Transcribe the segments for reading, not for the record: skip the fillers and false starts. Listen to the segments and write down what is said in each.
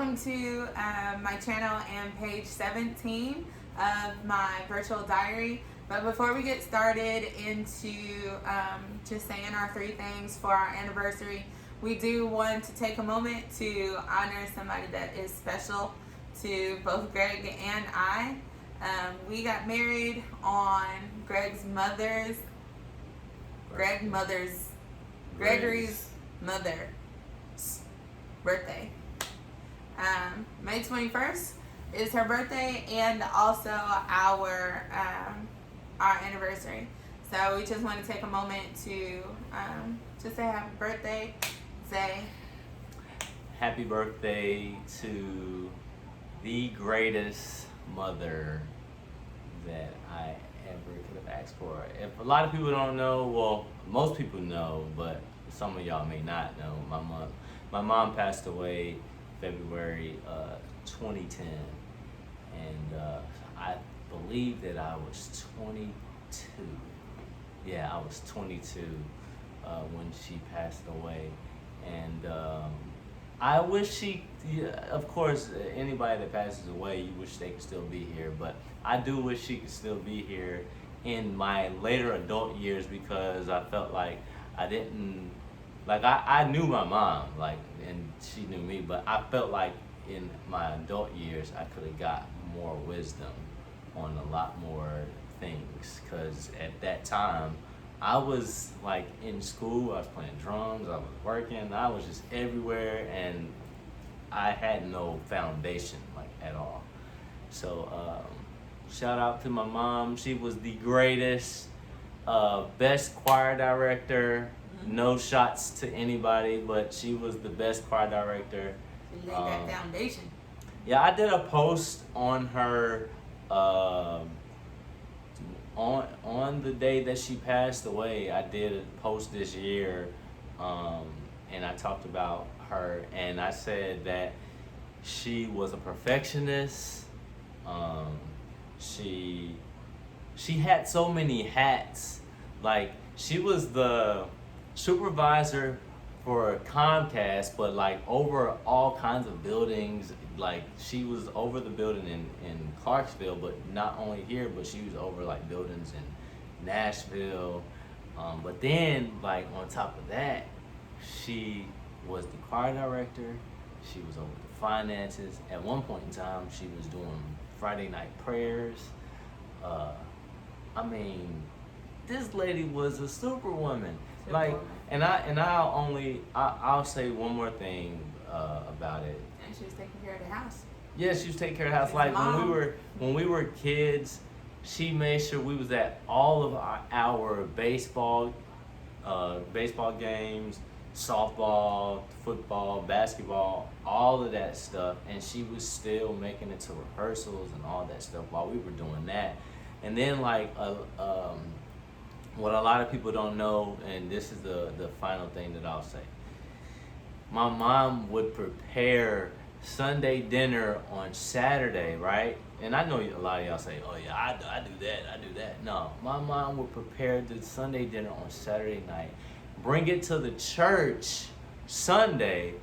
welcome to my channel and page 17 of my virtual diary. But before we get started into just saying our 3 things for our anniversary, we do want to take a moment to honor somebody that is special to both Greg and I. We got married on Gregory's mother's birthday. May 21st is her birthday and also our anniversary. So we just want to take a moment to just say happy birthday. Say happy birthday to the greatest mother that I ever could have asked for. If a lot of people don't know, well, most people know, but some of y'all may not know. My mom passed away February 2010, and I believe that I was 22. Yeah, I was 22 when she passed away, and I wish she, of course, anybody that passes away, you wish they could still be here, but I do wish she could still be here in my later adult years, because I felt like I didn't, like I knew my mom, like, and she knew me, but I felt like in my adult years I could have got more wisdom on a lot more things, because at that time I was like in school, I was playing drums, I was working, I was just everywhere, and I had no foundation like at all. So shout out to my mom. She was the greatest, best choir director. No shots to anybody, but she was the best choir director. she laid that foundation. Yeah, I did a post on her on the day that she passed away. I did a post this year, and I talked about her, and I said that she was a perfectionist. She had so many hats. Like, she was the supervisor for Comcast, but like over all kinds of buildings. Like, she was over the building in Clarksville, but not only here, but she was over like buildings in Nashville. But then, like, on top of that, she was the choir director. She was over the finances. At one point in time, she was doing Friday night prayers. I mean, this lady was a superwoman. Like, and I'll say one more thing about it. And she was taking care of the house. Yeah, she was taking care of the house. Like, when we were kids, she made sure we was at all of our baseball games, softball, football, basketball, all of that stuff, and she was still making it to rehearsals and all that stuff while we were doing that. And then, like, what a lot of people don't know, and this is the final thing that I'll say. My mom would prepare Sunday dinner on Saturday, right? And I know a lot of y'all say, oh yeah, I do that. No, my mom would prepare the Sunday dinner on Saturday night, bring it to the church Sunday.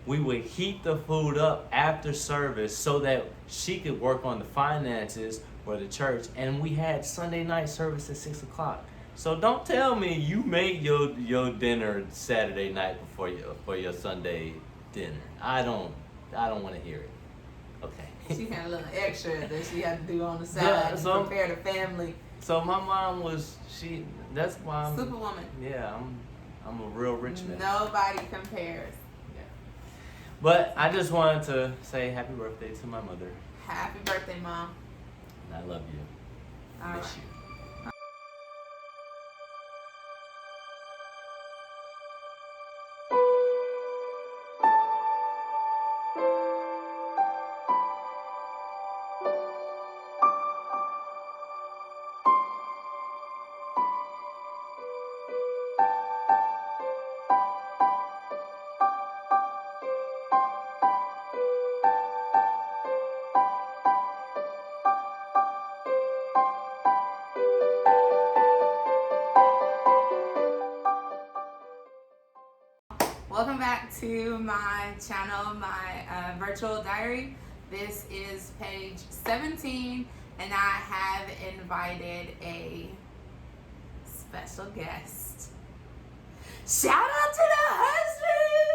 We would heat the food up after service so that she could work on the finances for the church. And we had Sunday night service at 6 o'clock. So don't tell me you made your dinner Saturday night for your Sunday dinner. I don't want to hear it. Okay. She had a little extra that she had to do on the side Yeah, to prepare the family. So my mom was, that's why I'm Superwoman. Yeah, I'm a real rich man. Nobody compares. Yeah. But I just wanted to say happy birthday to my mother. Happy birthday, Mom. And I love you. All Miss right. you. Welcome back to my channel, my virtual diary. This is page 17, and I have invited a special guest. Shout out to the husband!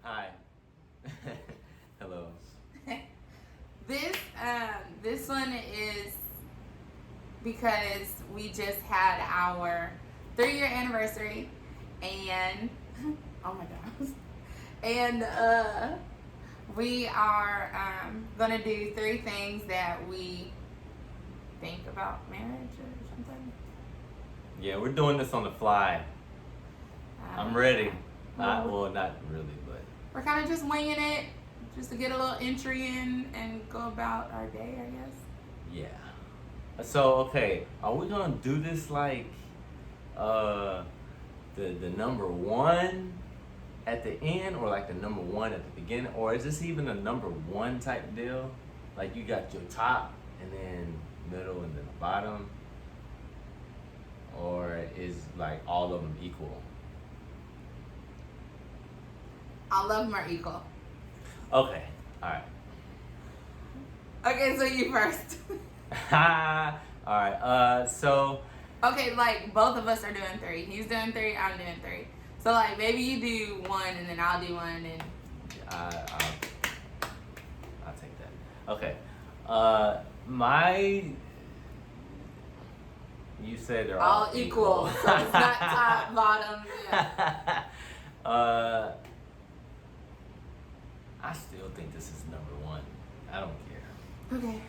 Hi. Hello. This one is because we just had our 3-year anniversary, and oh my gosh, and we are gonna do 3 things that we think about marriage or something. Yeah, we're doing this on the fly. I'm ready. Well, not really, but we're kind of just winging it, just to get a little entry in and go about our day, I guess. yeah. So okay, are we gonna do this like the number 1 at the end, or like the number 1 at the beginning, or is this even a number 1 type deal? Like you got your top and then middle and then the bottom, or is like all of them equal? All of them are equal. Okay, all right. Okay, so you first. All right. So. Okay, like both of us are doing 3. He's doing 3. I'm doing 3. So like maybe you do 1 and then I'll do 1 and. I'll take that. Okay. You said they're all equal. So it's not top, bottom. Yeah. I still think this is number 1. I don't care. Okay.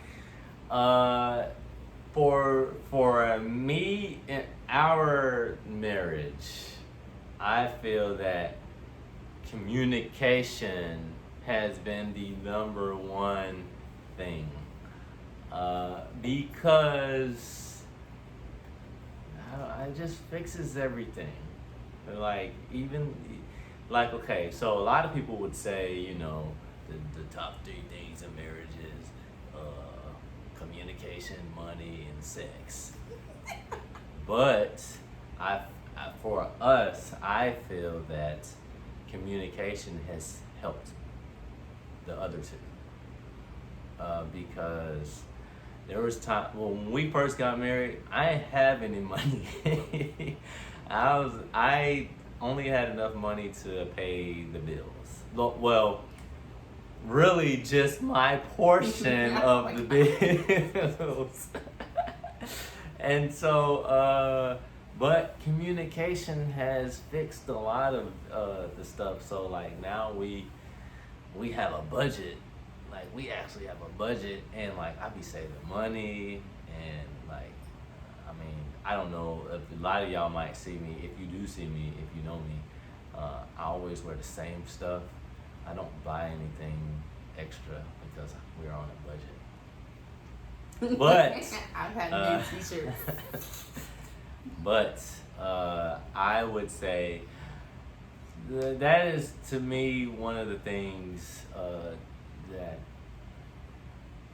For me, in our marriage, I feel that communication has been the number 1 thing, because it just fixes everything. Like okay, so a lot of people would say, the top 3 things in marriage is communication, money, and sex. But for us, I feel that communication has helped the other 2. Because there was time when we first got married, I didn't have any money. I only had enough money to pay the bills. Well, really just my portion of the bills. And so, but communication has fixed a lot of the stuff. So like now we have a budget. Like we actually have a budget, and like I be saving money, and like I don't know if a lot of y'all might see me. If you do see me, if you know me, I always wear the same stuff. I don't buy anything extra because we're on a budget. But I've had new t-shirts. But I would say that is, to me, one of the things that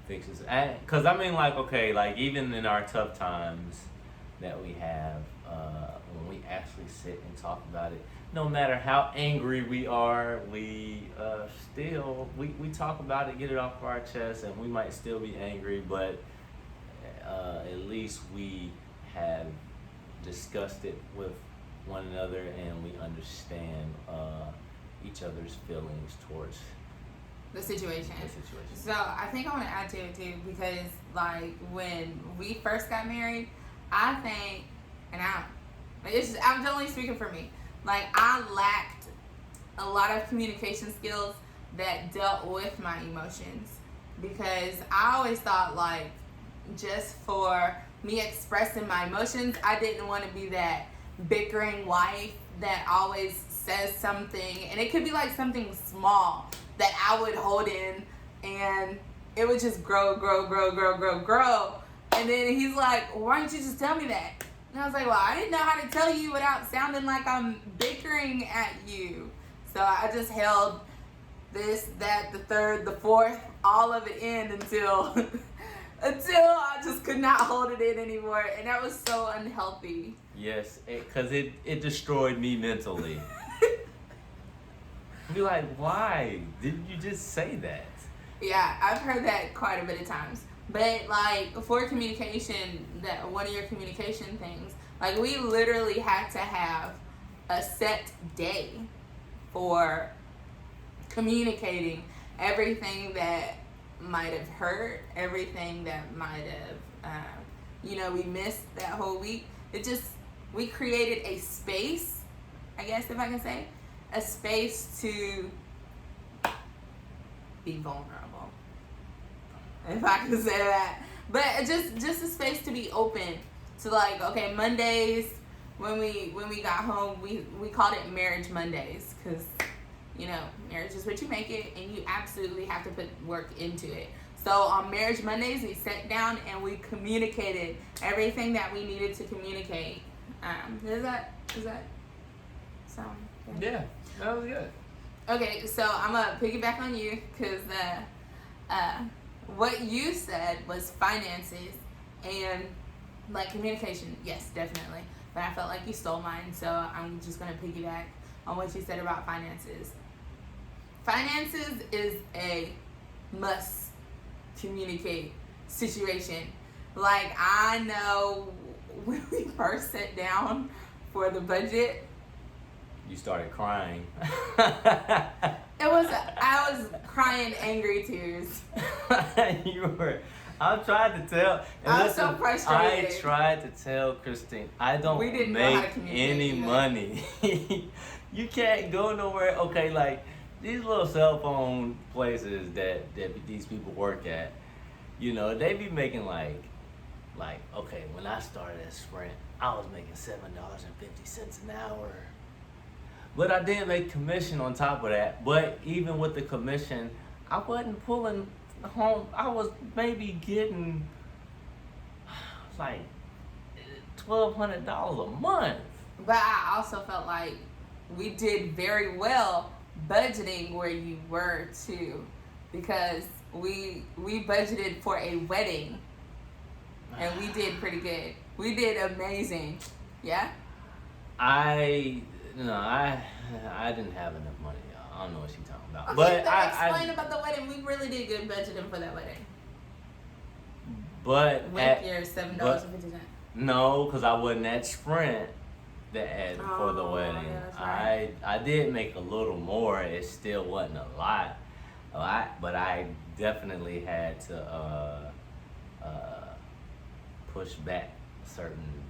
fixes it. Because okay, like even in our tough times that we have, when we actually sit and talk about it, no matter how angry we are, we still talk about it, get it off our chest, and we might still be angry, but at least we have discussed it with one another, and we understand each other's feelings towards the situation. So I think I want to add to it too, because like when we first got married, I think, and I'm only speaking for me, like I lacked a lot of communication skills that dealt with my emotions, because I always thought like just for me expressing my emotions, I didn't want to be that bickering wife that always says something, and it could be like something small that I would hold in, and it would just grow. And then he's like, why didn't you just tell me that? And I was like, well, I didn't know how to tell you without sounding like I'm bickering at you. So I just held this, that, the third, the fourth, all of it in until I just could not hold it in anymore, and that was so unhealthy. Yes, because it destroyed me mentally. Be like, why didn't you just say that? Yeah, I've heard that quite a bit of times. But like for communication, that one of your communication things, like we literally had to have a set day for communicating everything that might have hurt, everything that might have, we missed that whole week. We created a space, I guess if I can say, a space to be vulnerable, if I can say that. But just a space to be open to, like, okay, Mondays when we got home, we called it Marriage Mondays, because marriage is what you make it, and you absolutely have to put work into it. So on Marriage Mondays, we sat down and we communicated everything that we needed to communicate. Does that sound good? Yeah, that was good. Okay, so I'm gonna piggyback on you, because what you said was finances and like communication. Yes, definitely. But I felt like you stole mine, so I'm just gonna piggyback on what you said about finances. Finances is a must communicate situation. Like, I know when we first sat down for the budget, You started crying. I was crying angry tears. I tried to tell. I was so frustrated. I tried to tell Christine, I don't We didn't know how to make communicate any either. money. You can't go nowhere. Okay, like these little cell phone places that these people work at, they be making like, okay, when I started at Sprint, I was making $7.50 an hour. But I did make commission on top of that. But even with the commission, I wasn't pulling home. I was maybe getting like $1,200 a month. But I also felt like we did very well budgeting where you were too, because we budgeted for a wedding, and we did pretty good. We did amazing. Yeah. I didn't have enough money, y'all. I don't know what she's talking about. Okay, But explain about the wedding. We really did good budgeting for that wedding. But With your $7.50. No, because I wasn't at Sprint for the wedding. Yeah, that's right. I did make a little more. It still wasn't a lot. But I definitely had to push back certain.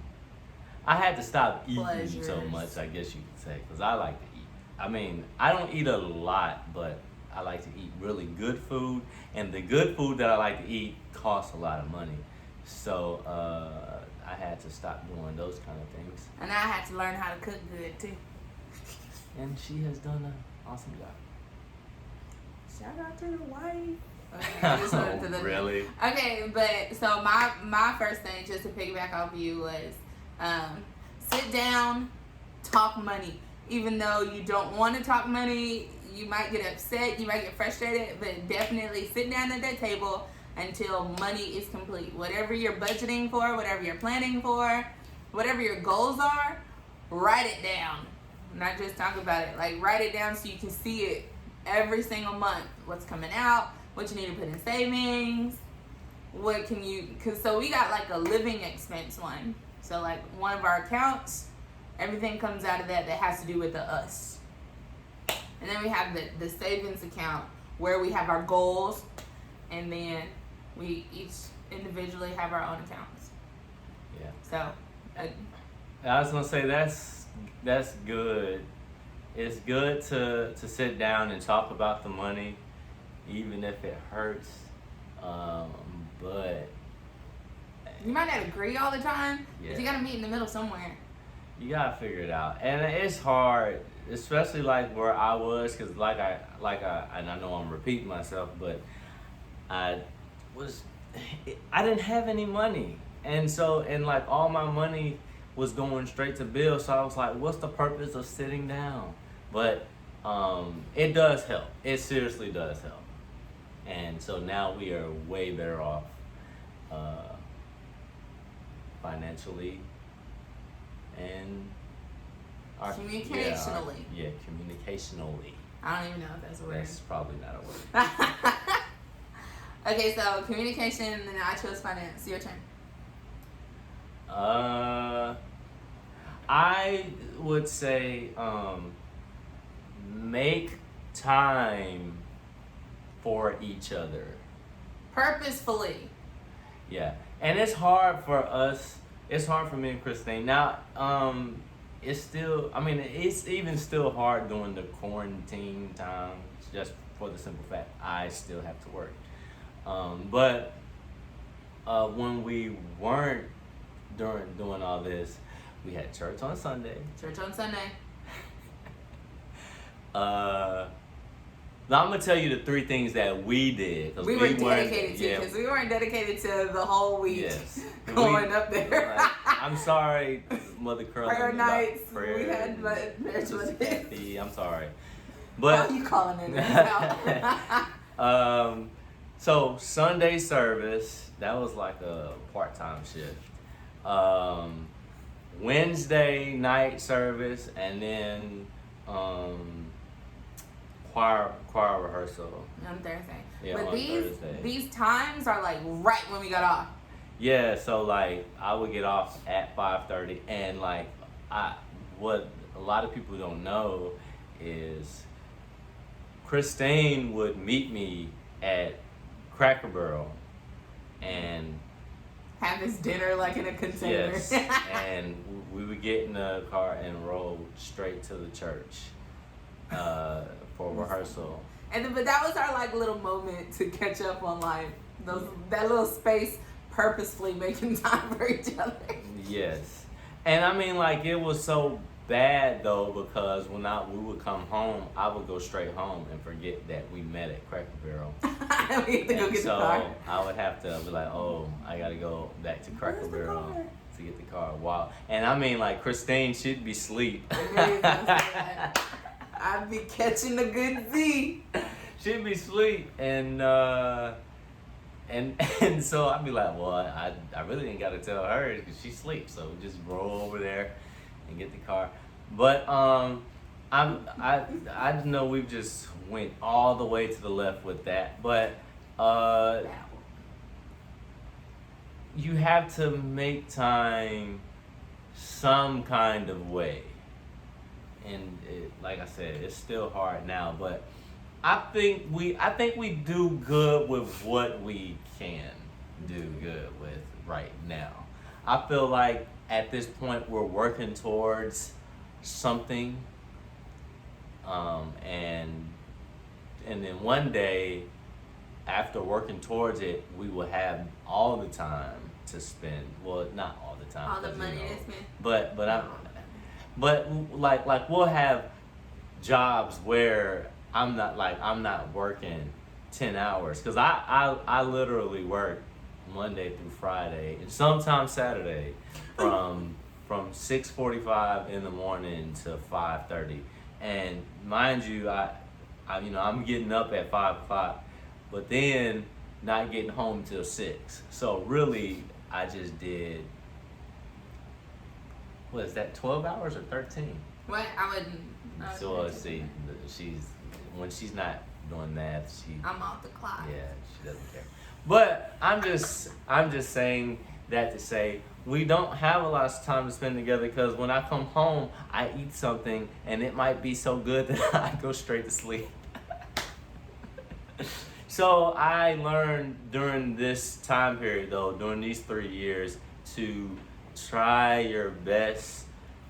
I had to stop eating Pleasures. so much, I guess you could say, because I like to eat. I mean, I don't eat a lot, but I like to eat really good food, and the good food that I like to eat costs a lot of money. So I had to stop doing those kind of things. And I had to learn how to cook good too. And she has done an awesome job. Shout out to the wife. Okay, I just went to the- Really? Okay, but so my first thing, just to piggyback off you, was sit down, talk money. Even though you don't want to talk money, you might get upset, you might get frustrated, but definitely sit down at that table until money is complete. Whatever you're budgeting for, whatever you're planning for, whatever your goals are, write it down. Not just talk about it. Like, write it down so you can see it every single month. What's coming out, what you need to put in savings, so we got like a living expense one. So like one of our accounts, everything comes out of that has to do with the us. And then we have the savings account where we have our goals, and then we each individually have our own accounts. Yeah. So I was gonna say that's good. It's good to sit down and talk about the money, even if it hurts. But you might not agree all the time, Yeah. but you gotta meet in the middle somewhere. you gotta figure it out, and it's hard, especially like where I was, because and I know I'm repeating myself, but I didn't have any money, and like all my money was going straight to bills. So I was like, what's the purpose of sitting down? But it does help. It seriously does help. And so now we are way better off financially, and communicationally. Communicationally. I don't even know if that's a word. That's probably not a word. Okay, so communication, and then I chose finance. Your turn. I would say make time for each other. Purposefully. Yeah, and it's hard for us. It's hard for me and Christine. Now, it's still. I mean, it's even still hard during the quarantine time. Just for the simple fact, I still have to work. But when we weren't doing all this, we had church on Sunday. Church on Sunday. Now I'm gonna tell you the 3 things that we did. We were dedicated to, because we weren't dedicated to the whole week. Yes. Going up there. I'm sorry, Mother Curl. Prayer nights. Prayer, we had marriage with Kathy, I'm sorry. But you calling it now? So Sunday service, that was like a part-time shift. Wednesday night service, and then choir rehearsal on Thursday. Yeah, but on Thursday. These times are like right when we got off. Yeah, so like I would get off at 5:30, and like what a lot of people don't know is Christine would meet me at Cracker Barrel and have his dinner like in a container. Yes, and we would get in the car and roll straight to the church for rehearsal. And then, but that was our like little moment to catch up on life. That little space, purposefully making time for each other. Yes, and I mean like it was so bad though, because when we would come home, I would go straight home and forget that we met at Cracker Barrel. We had to go get the car. So I would have to be like, oh, I gotta go back to Cracker Barrel to get the car. Wow. And I mean like Christine should be asleep. I'd be catching the good Z. She'd be asleep, and so I'd be like, well, I really didn't gotta tell her because she sleeps, so just roll over there and get the car. But I know we've just went all the way to the left with that, but you have to make time some kind of way, and like I said, it's still hard now, but I think we do good with what we can do good with right now. I feel like at this point we're working towards something, and then one day after working towards it, we will have all the time to spend. Well, not all the time. All the money to spend. But like we'll have jobs where I'm not working 10 hours, because I literally work Monday through Friday and sometimes Saturday from 6:45 in the morning to 5:30, and mind you, I'm getting up at 5 o'clock, but then not getting home till 6. So really, I just did, what is that, 12 hours or 13? What? I wouldn't. So let's see, when she's not doing that, I'm off the clock. Yeah, she doesn't care. But I'm just saying that to say we don't have a lot of time to spend together, because when I come home, I eat something and it might be so good that I go straight to sleep. So I learned during this time period, though, during these 3 years, to try your best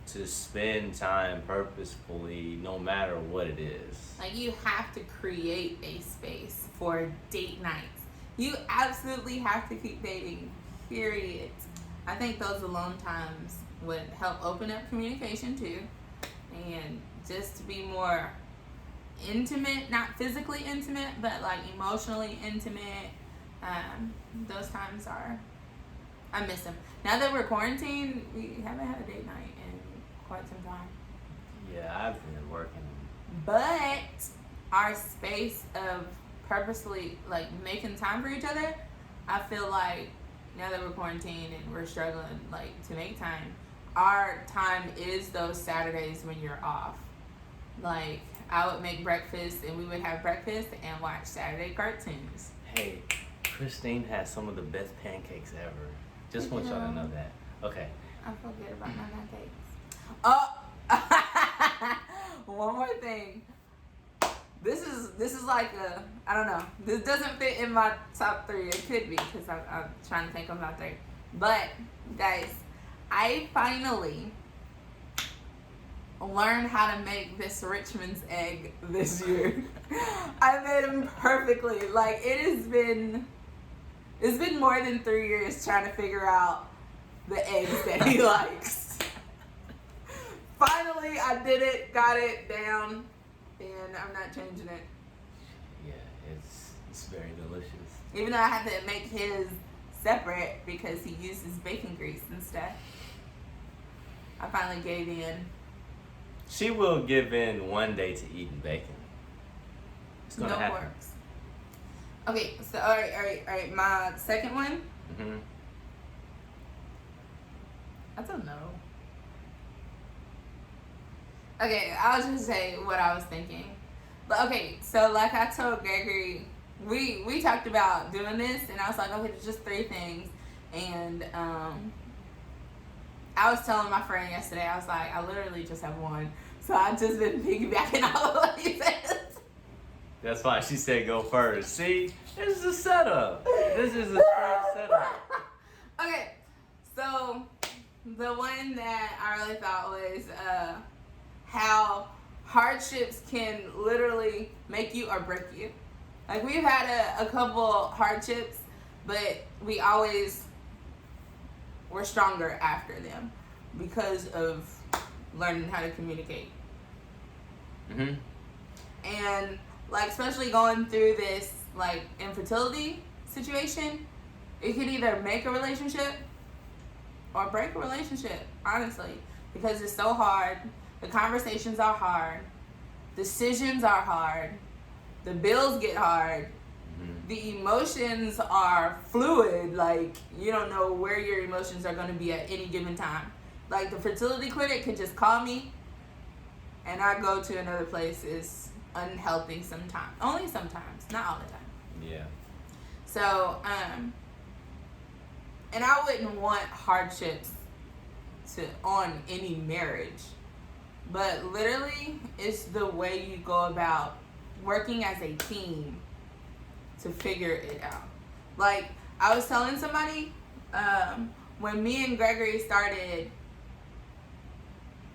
to spend time purposefully, no matter what it is. Like, you have to create a space for date nights. You absolutely have to keep dating, period. I think those alone times would help open up communication too, and just to be more intimate, not physically intimate, but like emotionally intimate. Those times I miss them. Now that we're quarantined, we haven't had a date night in quite some time. Yeah, I've been working. But our space of purposely like making time for each other, I feel like now that we're quarantined and we're struggling like to make time, our time is those Saturdays when you're off. Like I would make breakfast and we would have breakfast and watch Saturday cartoons. Hey, Christine has some of the best pancakes ever. Just want y'all to know that. Okay. I feel good about my pancakes. Oh, one more thing. This is like a, I don't know. This doesn't fit in my top 3. It could be because I'm trying to think of my 3. But guys, I finally learned how to make this Richmond's egg this year. I made them perfectly. Like it's been more than 3 years trying to figure out the eggs that he likes. Finally, I did it, got it down, and I'm not changing it. Yeah, it's very delicious. Even though I had to make his separate because he uses bacon grease and stuff. I finally gave in. She will give in one day to eating bacon. It's gonna happen. Works. Okay, so all right. My second one. Mhm. I don't know. Okay, I'll just say what I was thinking. But okay, so like I told Gregory, we talked about doing this, and I was like, okay, it's just 3 things, and I was telling my friend yesterday, I was like, I literally just have one, so I've just been piggybacking all of what he says. That's why she said go first. See, this is a setup. This is a straight setup. Okay, so the one that I really thought was how hardships can literally make you or break you. Like we've had a couple hardships, but we always were stronger after them because of learning how to communicate. Mhm. And like especially going through this like infertility situation, it can either make a relationship or break a relationship, honestly, because it's so hard. The conversations are hard. Decisions are hard. The bills get hard. Mhm. The emotions are fluid. Like, you don't know where your emotions are going to be at any given time. Like, the fertility clinic could just call me, and I go to another place is unhealthy sometimes. Only sometimes, not all the time. Yeah. So, and I wouldn't want hardships on any marriage. But literally, it's the way you go about working as a team to figure it out. Like, I was telling somebody, when me and Gregory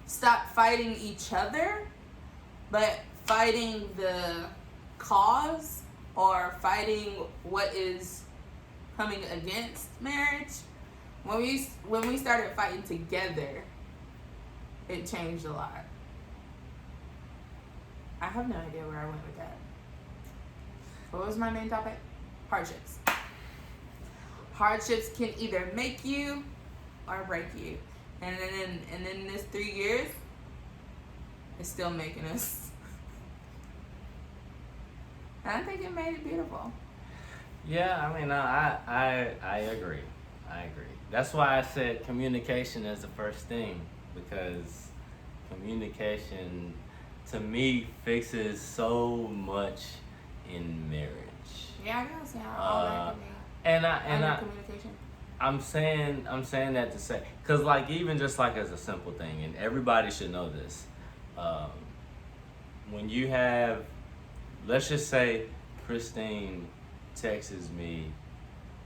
stopped fighting each other, but fighting the cause or fighting what is coming against marriage, when we started fighting together, it changed a lot. I have no idea where I went with that. What was my main topic? Hardships. Hardships can either make you or break you. And in this 3 years, it's still making us. And I think it made it beautiful. Yeah, I mean, I agree. I agree. That's why I said communication is the first thing, because communication, to me, fixes so much in marriage. Yeah, I guess. Yeah, all that can be. And Communication. I'm saying that to say, cause like even just like as a simple thing, and everybody should know this. When you have, let's just say, Christine texts me,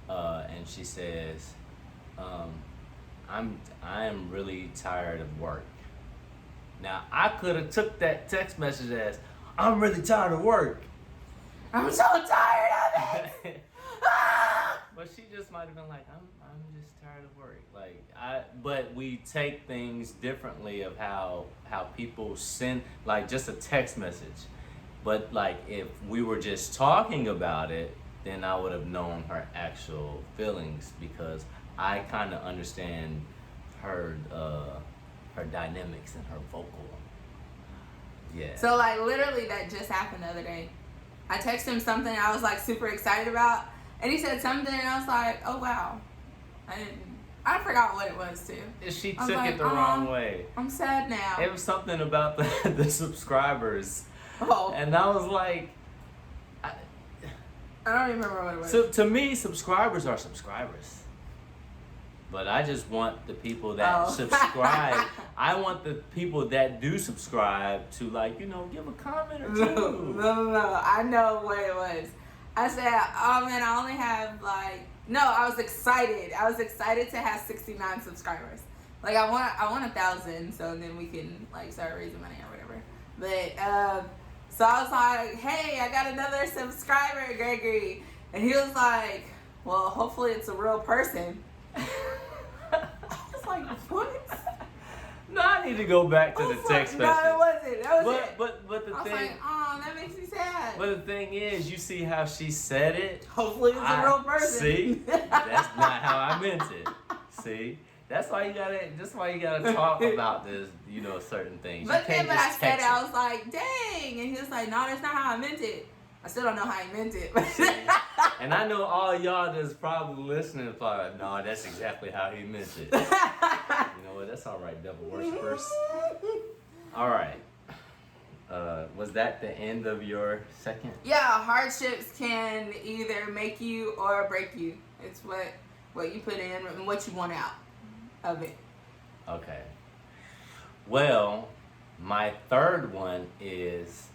and she says, I am really tired of work. Now I could have took that text message as, I'm really tired of work. I'm so tired of it. But she just might have been like, I'm just tired of work. But we take things differently of how people send, like just a text message. But like if we were just talking about it, then I would have known her actual feelings, because I kind of understand her dynamics and her vocal. Yeah. So like literally that just happened the other day. I texted him something I was like super excited about, and he said something and I was like, oh wow. I forgot what it was too. She I was took like, it the wrong way. I'm sad now. It was something about the subscribers. Oh. And I was like, I don't remember what it was. So to me, subscribers are subscribers. But I just want the people that subscribe. I want the people that do subscribe to, like, you know, give a comment or two. No. I know what it was. I said, oh man, I only have like. No, I was excited. I was excited to have 69 subscribers. Like I want 1,000, so then we can like start raising money or whatever. But so I was like, hey, I got another subscriber, Gregory, and he was like, well, hopefully it's a real person. I was like, what? No, I need to go back to the text message. No, it wasn't. That was it. But the I was thing. like, oh, that makes me sad. But the thing is, you see how she said it. Hopefully it's a real person. See, that's not how I meant it. See, that's why you gotta talk about this, you know, certain things. But then when I said it, I was like, dang, and he was like, no, that's not how I meant it. I still don't know how he meant it. And I know all y'all that's probably listening is probably like, no, that's exactly how he meant it. You know what? That's all right, devil worshippers. All right. Was that the end of your second? Yeah, hardships can either make you or break you. It's what you put in and what you want out of it. Okay. Well, my third one is,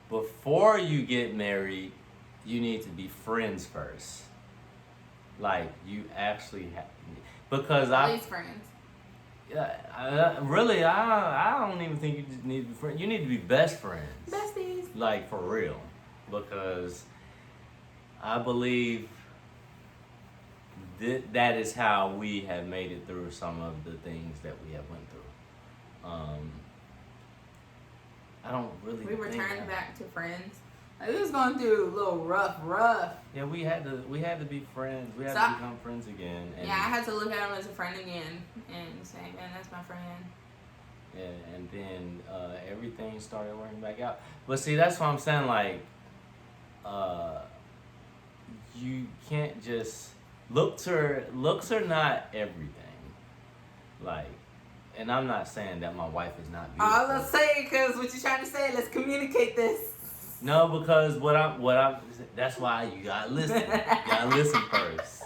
before you get married, you need to be friends first. Like, you actually have, because At least friends. Yeah, I don't even think you just need to be friends. You need to be best friends. Besties. Like, for real. Because I believe that is how we have made it through some of the things that we have went through. I don't really We think returned back to friends. Like, we was going through a little rough. Yeah, we had to be friends. We had to become friends again. And yeah, I had to look at him as a friend again and say, man, that's my friend. Yeah, and then everything started working back out. But see, that's what I'm saying. Like, you can't just looks are not everything. Like, and I'm not saying that my wife is not beautiful. I was gonna say, because what you're trying to say, let's communicate this. No, because what I'm that's why you gotta listen. You gotta listen first.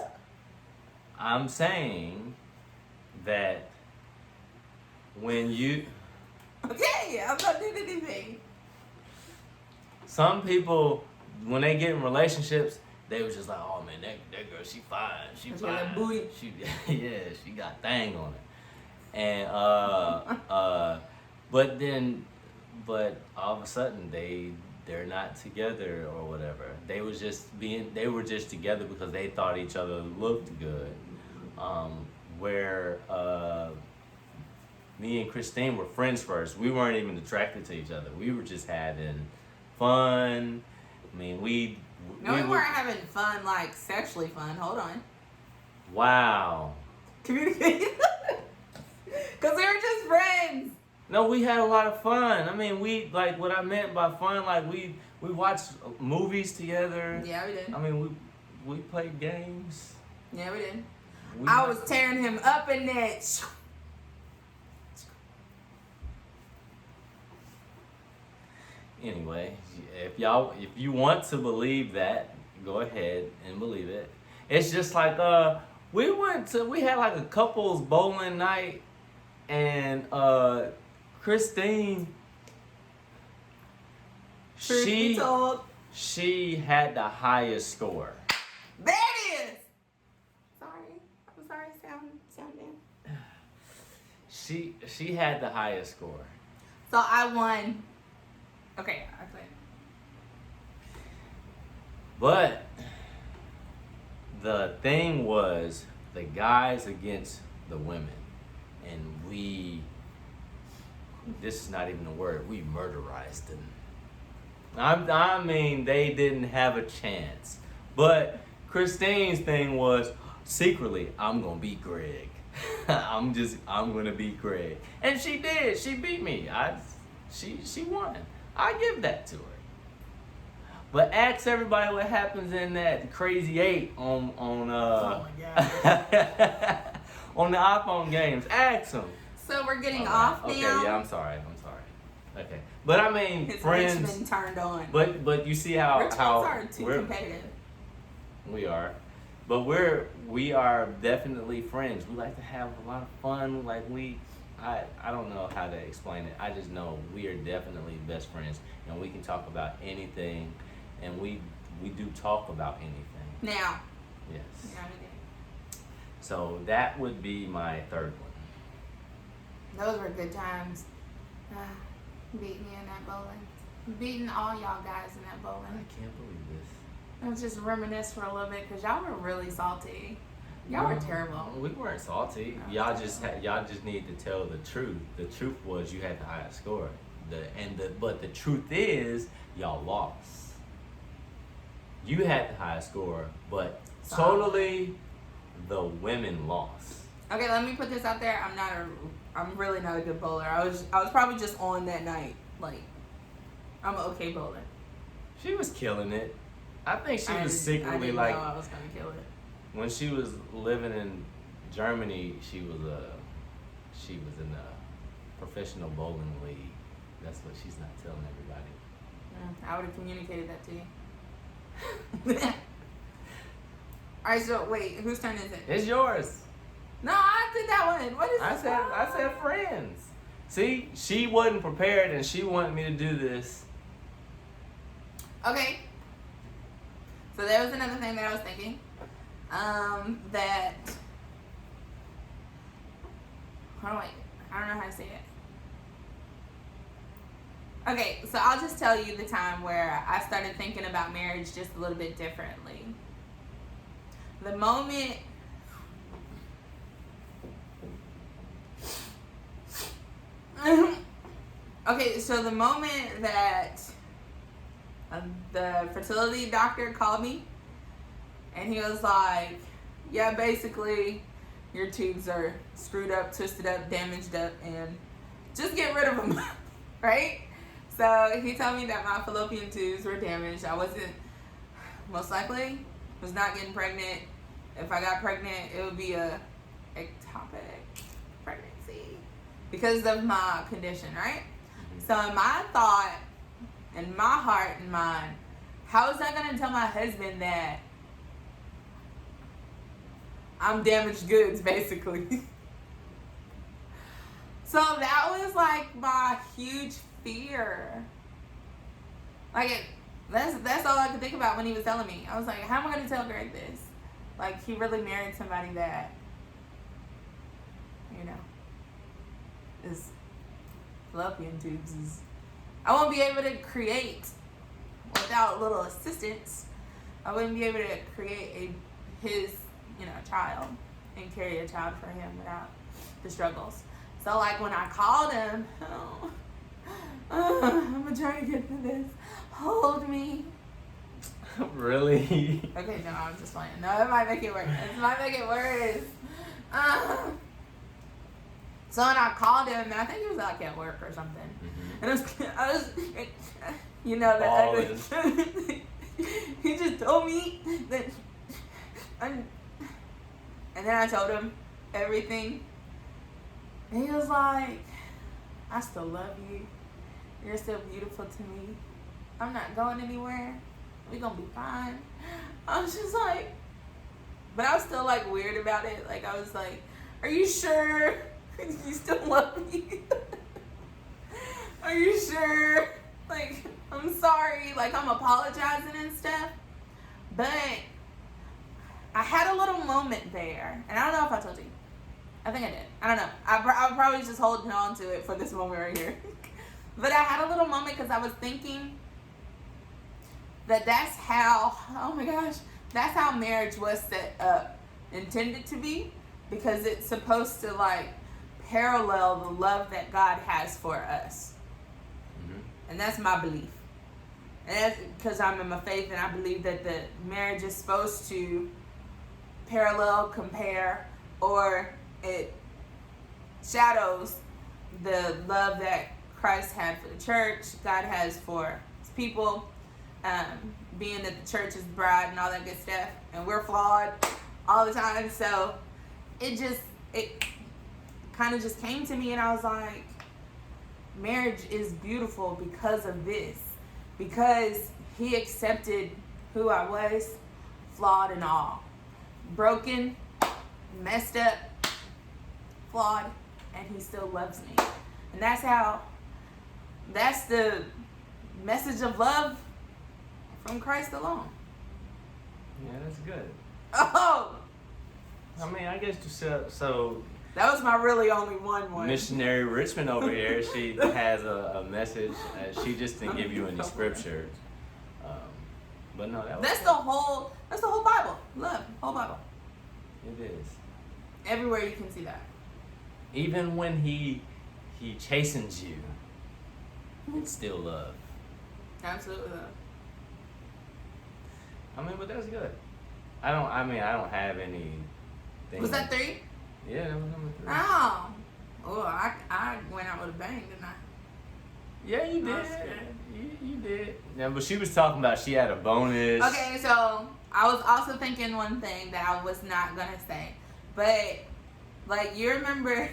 I'm saying that when you Okay, I'm not doing anything. Some people, when they get in relationships, they was just like, oh man, that girl, she fine. She She fine. got that booty. She got thing on it. And but all of a sudden they're not together or whatever. They were just together because they thought each other looked good. Where me and Christine were friends first. We weren't even attracted to each other. We were just having fun. I mean, we weren't having fun, like sexually fun. Hold on. Wow. Communicate. Because we were just friends. No, we had a lot of fun. I mean, like what I meant by fun, like we watched movies together. Yeah, we did. I mean, we played games. Yeah, we did. I was tearing him up in that. Anyway, if you want to believe that, go ahead and believe it. It's just like we had like a couples bowling night, and Christine, she had the highest score. There it is. I'm sorry. Sound down. She had the highest score. So I won. Okay, I played. But the thing was the guys against the women, and this is not even a word, we murderized them. I mean, they didn't have a chance. But Christine's thing was, secretly, I'm gonna beat Greg. I'm gonna beat Greg. And she did. She beat me. She won. I give that to her. But ask everybody what happens in that crazy 8 on Oh my gosh. on the iPhone games. Ask them. So we're getting All off right. Okay, now. yeah, I'm sorry. Okay, but I mean, His friends. Richmond turned on. But you see how Richmonds are too competitive. We are, but we are definitely friends. We like to have a lot of fun. Like I don't know how to explain it. I just know we are definitely best friends, and we can talk about anything, and we do talk about anything. Now. Yes. Yeah, we do. So that would be my third one. Those were good times. Beating me in that bowling. Beating all y'all guys in that bowling. I can't believe this. Let's just reminisce for a little bit because y'all were really salty. Y'all were terrible. We weren't salty. No, Y'all just need to tell the truth. The truth was you had the highest score. But the truth is y'all lost. You had the highest score, but totally the women lost. Okay, let me put this out there. I'm really not a good bowler. I was probably just on that night. Like, I'm an okay bowler. She was killing it. I think she was I secretly didn't like know I was gonna kill it. when she was living in Germany. She was in a professional bowling league. That's what she's not telling everybody. I would have communicated that to you. Alright, so wait, whose turn is it? It's yours. No, I did that one. What is this? I said friends. See, she wasn't prepared and she wanted me to do this. Okay. So there was another thing that I was thinking. That hold on, wait. I don't know how to say it. Okay, so I'll just tell you the time where I started thinking about marriage just a little bit differently. The moment okay, so the moment that the fertility doctor called me and he was like, yeah, basically your tubes are screwed up, twisted up, damaged up, and just get rid of them. Right? So he told me that my fallopian tubes were damaged. I wasn't, most likely, was not getting pregnant. If I got pregnant, it would be a ectopic pregnancy because of my condition, right? So in my thought, in my heart and mind, how is I gonna tell my husband that I'm damaged goods, basically? So that was like my huge fear. Like that's all I could think about when he was telling me. I was like, how am I gonna tell Greg this? Like, he really married somebody that, you know, is fallopian tubes is. I won't be able to create without little assistance. I wouldn't be able to create his child and carry a child for him without the struggles. So like when I called him, I'm gonna try to get through this. Hold me. Really? Okay, no, I'm just playing. No, it might make it worse. It might make it worse. So when I called him, and I think he was like at work or something, and I was, you know, that he just told me that, and then I told him everything, and he was like, I still love you. You're still beautiful to me. I'm not going anywhere. We're gonna be fine. I was just like, but I was still like weird about it. Like I was like, are you sure you still love me? Are you sure? Like, I'm sorry. Like, I'm apologizing and stuff. But I had a little moment there. And I don't know if I told you. I think I did. I don't know. I'm probably just holding on to it for this moment right here. But I had a little moment because I was thinking that's how, oh my gosh, that's how marriage was set up, intended to be, because it's supposed to like parallel the love that God has for us. And that's my belief. And that's because I'm in my faith and I believe that the marriage is supposed to parallel, compare, or it shadows the love that Christ had for the church, God has for his people, being that the church is bride and all that good stuff, and we're flawed all the time. So it kind of just came to me, and I was like, marriage is beautiful because of this, because he accepted who I was, flawed and all, broken, messed up, flawed, and he still loves me. And that's the message of love from Christ alone. Yeah, that's good. Oh, I mean, I guess so. that was my really only one. Missionary Richmond over here, she has a message. She just didn't give you any scriptures. But no, that's the whole Bible. Love, whole Bible. It is. Everywhere you can see that. Even when he chastens you, it's still love. Absolutely love. I mean, but that's good. I don't have any. Was that 3? Yeah, that was number 3. Oh, I went out with a bang, didn't I? Yeah, you did. You did. Yeah, but she was talking about she had a bonus. Okay, so I was also thinking one thing that I was not gonna say, but like you remember,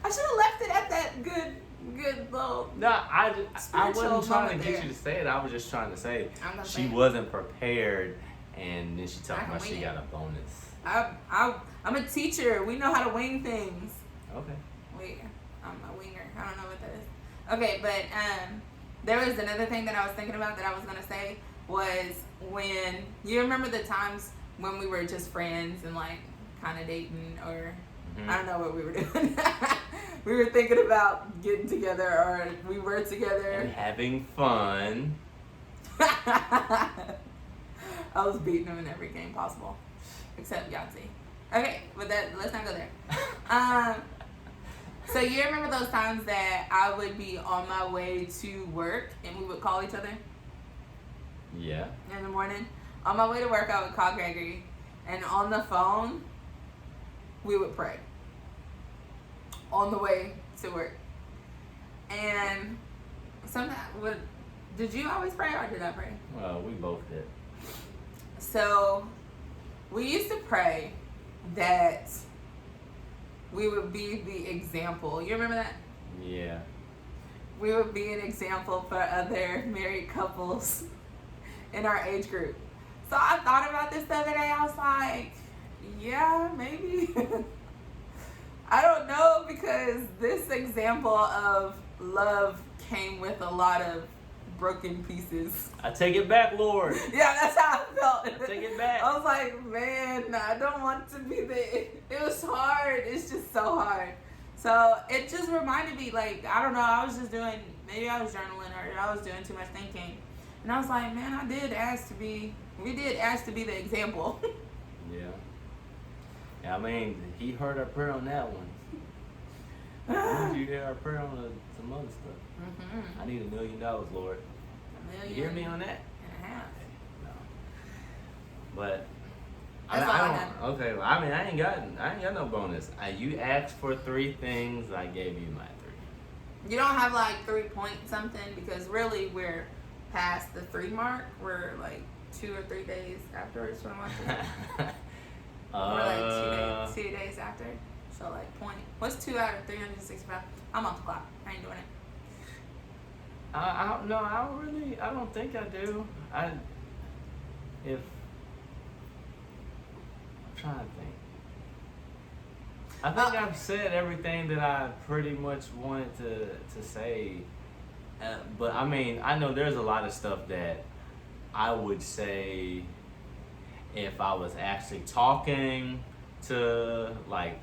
I should have left it at that good little. No, I wasn't trying to get there. you to say it. I was just trying to say she say it. wasn't prepared, and then she talked about she got a bonus. I'm a teacher. We know how to wing things. Okay. Wait, I'm a winger. I don't know what that is. Okay, but there was another thing that I was thinking about that I was gonna say was when you remember the times when we were just friends and like kind of dating, or I don't know what we were doing. We were thinking about getting together, or we were together and having fun. I was beating him in every game possible, except Yahtzee. Okay, but let's not go there. So you remember those times that I would be on my way to work and we would call each other? Yeah. In the morning. On my way to work, I would call Gregory, and on the phone, we would pray. On the way to work. And sometimes, did you always pray or did I pray? Well, we both did. So, we used to pray that we would be the example. You remember that? Yeah. We would be an example for other married couples in our age group. So I thought about this the other day. I was like, yeah, maybe. I don't know, because this example of love came with a lot of broken pieces. I take it back, Lord. Yeah, that's how I felt. I take it back. I was like, man, I don't want to be it was hard. It's just so hard. So it just reminded me, like, I don't know, I was just doing, maybe I was journaling or I was doing too much thinking. And I was like, man, we did ask to be the example. Yeah. I mean, he heard our prayer on that one. Did you hear our prayer on some other stuff? Mm-hmm. I need $1 million, Lord. You hear me on that? And a half. No. But That's all I got. okay. Well, I mean, I ain't got no bonus. You asked for 3 things. I gave you my 3. You don't have like 3 point something, because really we're past the 3 mark. We're like 2 or 3 days afterwards from watching it. We're like 2 days after. So like point. What's 2 out of 365? I'm off the clock. I ain't doing it. I don't think I do. I'm trying to think. I think I've said everything that I pretty much wanted to say. But I mean, I know there's a lot of stuff that I would say if I was actually talking to like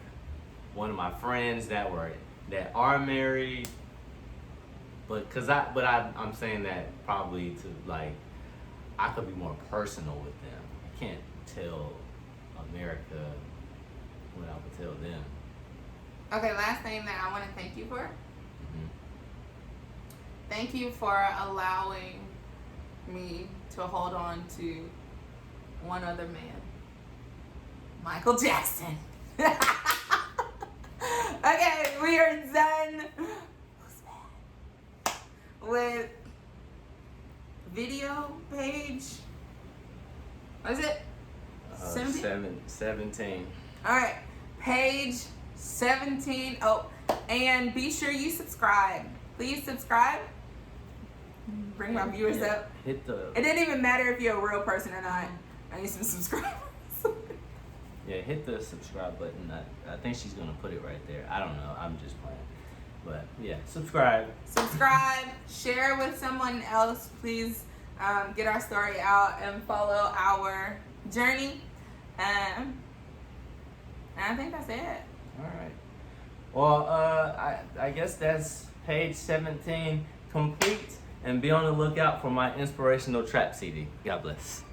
one of my friends that are married. I'm saying that probably to like, I could be more personal with them. I can't tell America what I would tell them. Okay, last thing that I want to thank you for. Mm-hmm. Thank you for allowing me to hold on to one other man, Michael Jackson. Okay, we are done with video page. What is it? 17. All right, page 17. Oh, and be sure you subscribe. Please subscribe. Bring my viewers up. Hit the. It didn't even matter if you're a real person or not. I need some subscribers. Yeah, hit the subscribe button. I think she's gonna put it right there. I don't know. I'm just playing. But yeah, subscribe. Subscribe. Share with someone else. Please get our story out and follow our journey. And I think that's it. All right. Well, I guess that's page 17 complete. And be on the lookout for my inspirational trap CD. God bless.